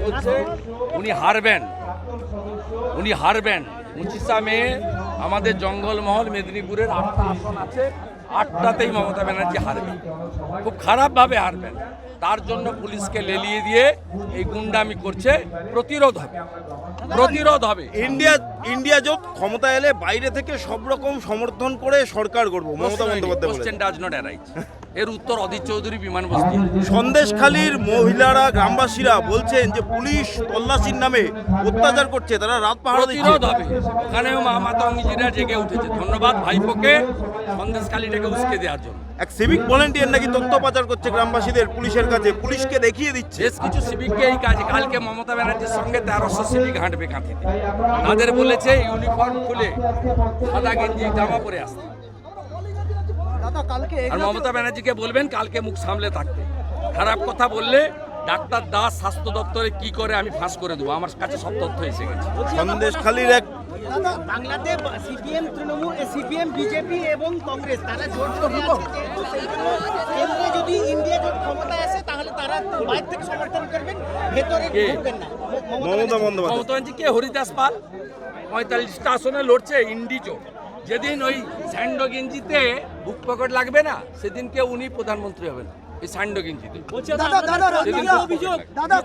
বলছে উনি হারবেন, 25 মে আমাদের জঙ্গলমহল মেদিনীপুরের 8টা আসন আছে, 8টাতেই মমতা ব্যানার্জি হারবেন, খুব খারাপভাবে হারবেন। তার জন্য পুলিশকে লেলিয়ে দিয়ে এই গুন্ডামি করছে। প্রতিরোধ হবে। ইন্ডিয়া জোট ক্ষমতা এলে বাইরে থেকে সব রকম সমর্থন করে সরকার করব, মমতা বন্দ্যোপাধ্যায় বলেছেন। Question does not arise. এর উত্তর অধীর চৌধুরী বিমান বস্তি। সন্দেশখালীর মহিলারা, গ্রামবাসীরা বলছেন যে পুলিশ তল্লাশির নামে অত্যাচার করছে, তারা রাত পাহারা দিচ্ছে। প্রতিরোধ হবে। ওখানেও মাতঙ্গিরা জেগে উঠেছে। ধন্যবাদ ভাইপোকে সন্দেশখালীটাকে উস্কে দেওয়ার জন্য। এক সিভিক ভলেন্টিয়ার নাকি তথ্য পাচার করছে গ্রামবাসীদের পুলিশের কাছে, পুলিশকে দেখিয়ে দিচ্ছে। বেশ কিছু সিভিককে এই কাজে, কালকে মমতা ব্যানার্জির সঙ্গে 1300 সিভিক হাঁটবে কাঁথিতে। তাদের বলেছে ইউনিফর্ম খুলে সাদা গেঞ্জি জামা পরে আসতে। আর মমতা ব্যানার্জিকে বলবেন কালকে মুখ সামলে থাকতে। খারাপ কথা বললে ডাক্তার দাস স্বাস্থ্য দপ্তরে কি করে আমি ফাঁস করে দেবো। আমার কাছে সব তথ্য এসে গেছে। সন্দেশখালীর এক বাংলাতে সিপিএম, তৃণমূল, সিপিএম, বিজেপি এবং কংগ্রেস তারা জোট করে আছে, যেহেতু সেই জন্য কেন্দ্রে যদি ইন্ডিয়া জোট ক্ষমতায় আসে তাহলে তারা বাইরে থেকে সমর্থন করবেন, ভেতরে ঢুকবেন না। মমতা বন্দ্যোপাধ্যায়। মমতা ব্যানার্জি কে? হরিদাস পাল 45টা আসনে লড়ছে ইন্ডি জোট। যেদিন ওই স্যান্ডো গেঞ্জিতে বুক পকেট লাগবে না, সেদিনকে উনি প্রধানমন্ত্রী হবেন এই স্যান্ডো গেঞ্জিতে। দাদা